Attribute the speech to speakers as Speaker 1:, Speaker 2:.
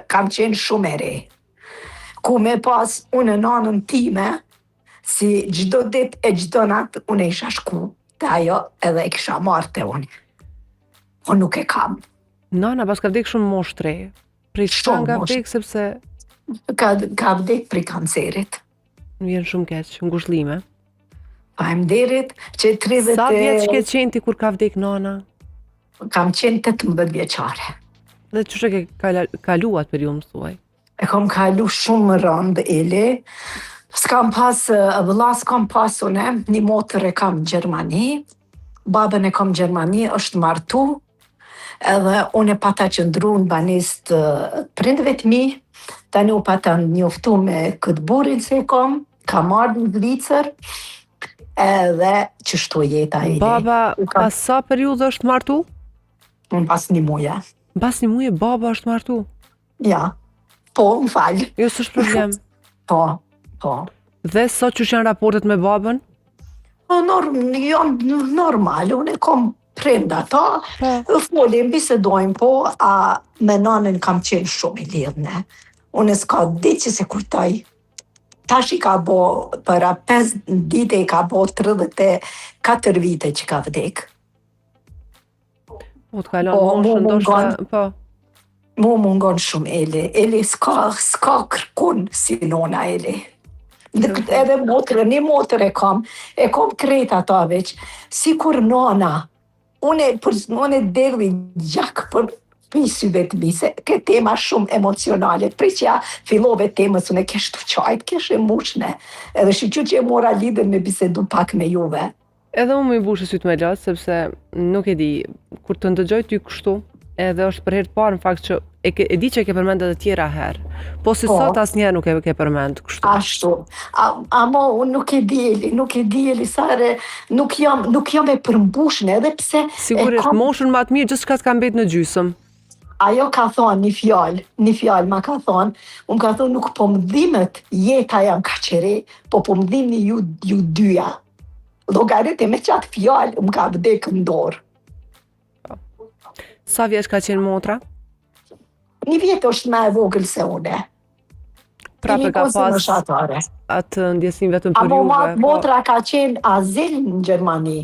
Speaker 1: kam qenë shumë e re. Ku me pas unë nanën time, si gjdo dit e gjdo natë unë isha shku të ajo edhe e kisha marrë të unë. Po nuk e kam.
Speaker 2: Nana pas ka vdek shumë moshë të re. Prej çka
Speaker 1: Shumë
Speaker 2: ka
Speaker 1: moshë.
Speaker 2: vdek sepse
Speaker 1: Ka vdek prej kancerit.
Speaker 2: më vjen shumë keq, ngushëllime.
Speaker 1: Faleminderit që 30
Speaker 2: Sa vjeç ke qenë ti kur ka vdek nana?
Speaker 1: kam qenë 18 vjeçare.
Speaker 2: Dhe çush e ke kaluat periudhën më thuaj?
Speaker 1: E kam kalu shumë rëndë, Eli. S'kam pas vëlla, s'kam pas une, një motër e kam në Gjermani, babën e kam në Gjermani, është martu, edhe unë e pata qëndru në banisë të prindëve të mi, tani u pata njoftu me këtë burin se e ka marrë në Zvicër, edhe qështu jeta Eli.
Speaker 2: Baba pas sa periudhë është martu?
Speaker 1: Unë pas një muja.
Speaker 2: Pas një muaji baba është martu.
Speaker 1: Ja, po, më falë.
Speaker 2: Jo, s'është problem.
Speaker 1: Po.
Speaker 2: Dhe sot që janë raportet me babën?
Speaker 1: Po, janë normal, unë e kom prenda ta, folim, bisedojmë, po, a me nanën kam qenë shumë i lidhne. Unë s'ka ditë që se kujtoj. Tash i ka bo, para 5 dite i ka bo 34 vite që ka vdek.
Speaker 2: Po, të kalon moshën, ndoshta, po.
Speaker 1: Mu mungon shumë Eli. Eli s'ka kërkun si nona Eli. Edhe një motër e kam krejt ato veç. Si kur nona, unë dervi gjak për syve të mi, se ke tema shumë emocionale. Pri që ja fillove temës, unë e kesh të qajt, kesh e mushne. Edhe shqyqy që e mora lidhen me bisedu pak me juve.
Speaker 2: Edhe unë më i bushë sytë me gjatë, sepse nuk e di, kur të ndëgjoj ty kështu, edhe është për herë të parë në fakt që e di që e ke përmend edhe tjera herë, po si sot asnjëherë nuk e ke përmend kështu.
Speaker 1: Ashtu. Amo unë nuk e di Elisare, nuk jam e përmbushne, edhe pse
Speaker 2: sigurisht moshën më të mirë gjithçka të ka mbet në gjysmë.
Speaker 1: Ajo ka thonë një fjalë ma ka thonë, unë ka thonë nuk po më dhimet jeta jam ka qere, po më dhimni ju dyja. Llogarit e me qatë fjalë më ka vdek në dorë.
Speaker 2: Sa vjeç ka qenë motra?
Speaker 1: Një vjetë është me e vogël se une.
Speaker 2: Prape ka pas atë ndjesim vetëm për juve.
Speaker 1: Motra ka qenë azil në Gjermani.